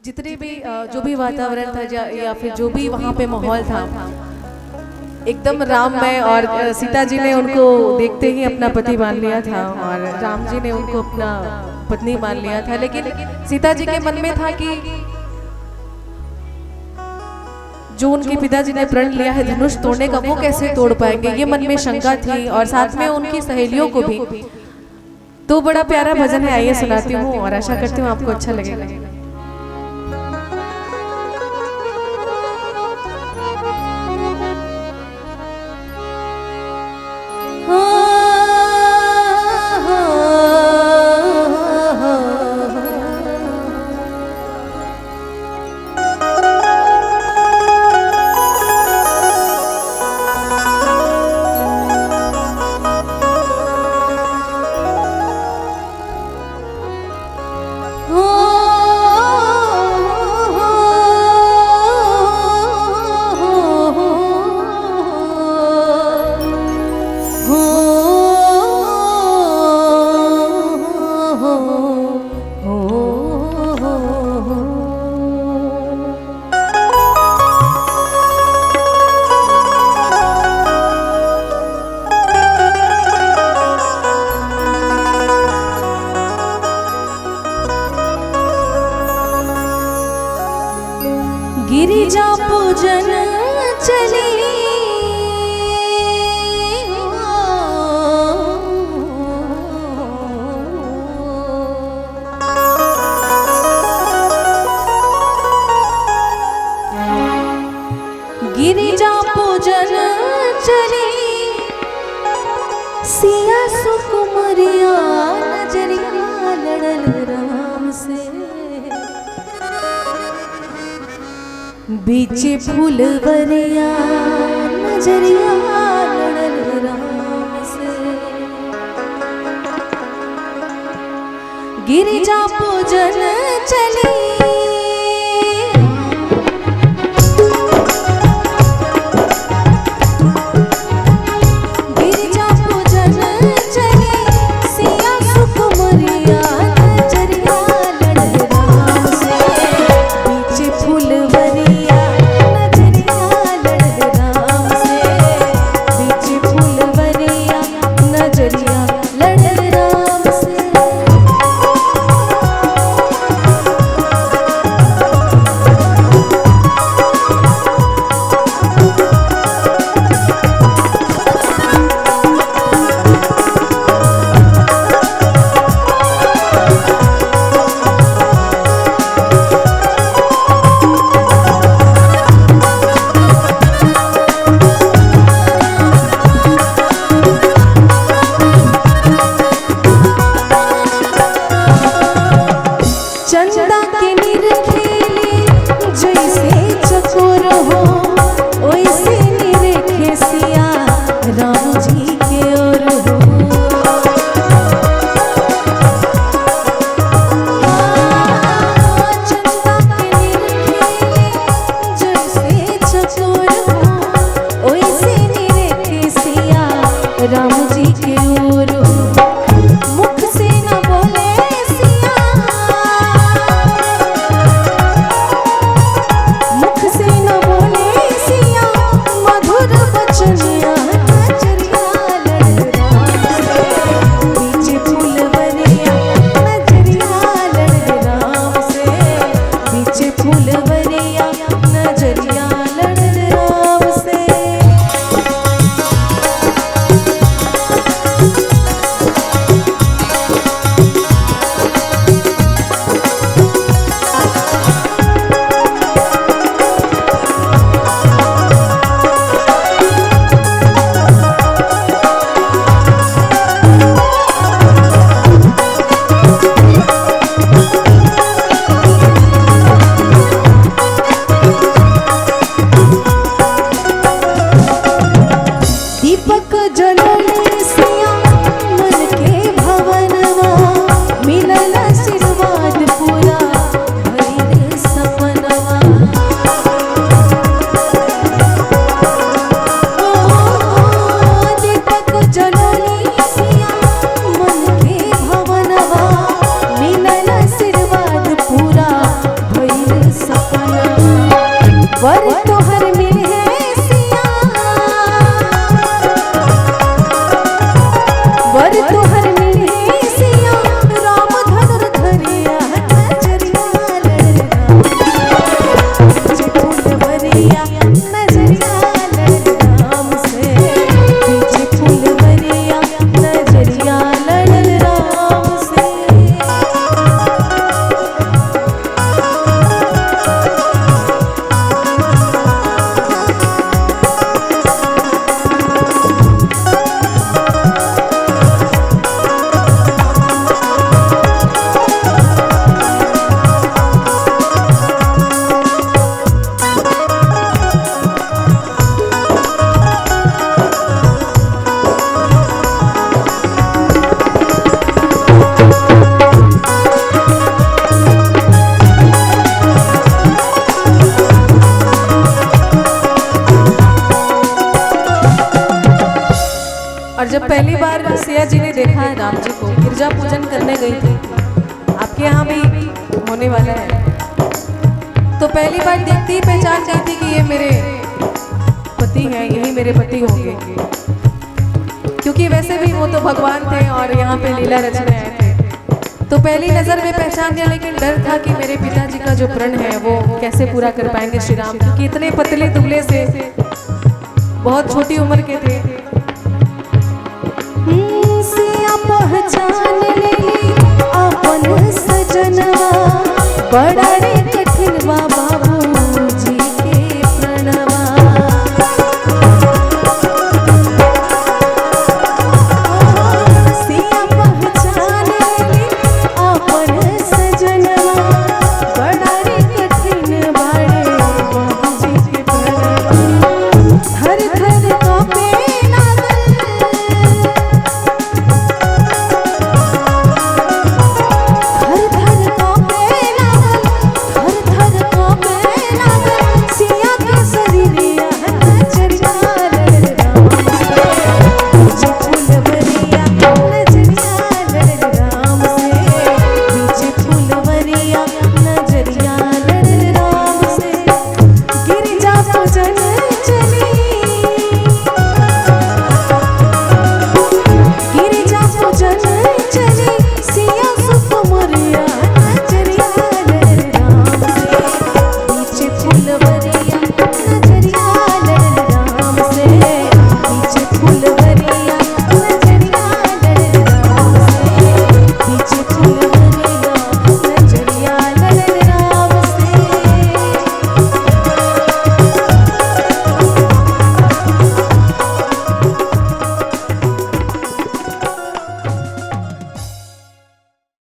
जितने भी जो भी वातावरण था या फिर जो भी वहाँ पे माहौल था एकदम राममय, और सीता जी ने उनको देखते ही अपना पति मान लिया था और राम जी ने उनको अपना पत्नी मान लिया था। लेकिन सीता जी के मन में था कि जो उनके पिताजी ने प्रण लिया है धनुष तोड़ने का, वो कैसे तोड़ पाएंगे, ये मन में शंका थी। और साथ में उनकी सहेलियों को भी। तो बड़ा प्यारा भजन है, आइए सुनाती हूँ और आशा करती हूँ आपको अच्छा लगेगा। गिरिजा पूजन चली गिरिजा पूजन चली सिया सुकुमरिया नजरिया लड़ल राम से बीच फूलवरिया नजरिया लड़ल राम से गिरिजा पूजन चली गई थी, आपके यहाँ भी होने वाला है। तो पहली बार देखते ही पहचान गई थी कि ये मेरे पति हैं, यही मेरे पति होंगे, क्योंकि वैसे भी वो तो भगवान थे और यहाँ पे लीला रचने आए थे। तो पहली नज़र में पहचान लिया, लेकिन डर था कि मेरे पिताजी का जो प्रण है वो कैसे पूरा कर पाएंगे श्री राम, क्योंकि इतने पतले दुबले से, बहुत छोटी उम्र के थे। सिया पहचान लेली अपन सजनवा, बड़ा रे कठिन बा बाबूजी के प्रणवा। सिया पहचान लेली अपन सजनवा, बड़ा रे कठिन बाड़े बाबूजी के प्रणवा। थर थर कांपे लागल, थर थर कांपे लागल, थर थर कांपे लागल, सिया के शरीरिया नजरिया लड़ राम से, बीच फुलवरिया नजरिया लड़ राम से, बीच फुलवरिया नजरिया लड़ राम से। गिरिजा पूजन चली, गिरिजा पूजन चली, सिया सुकुमार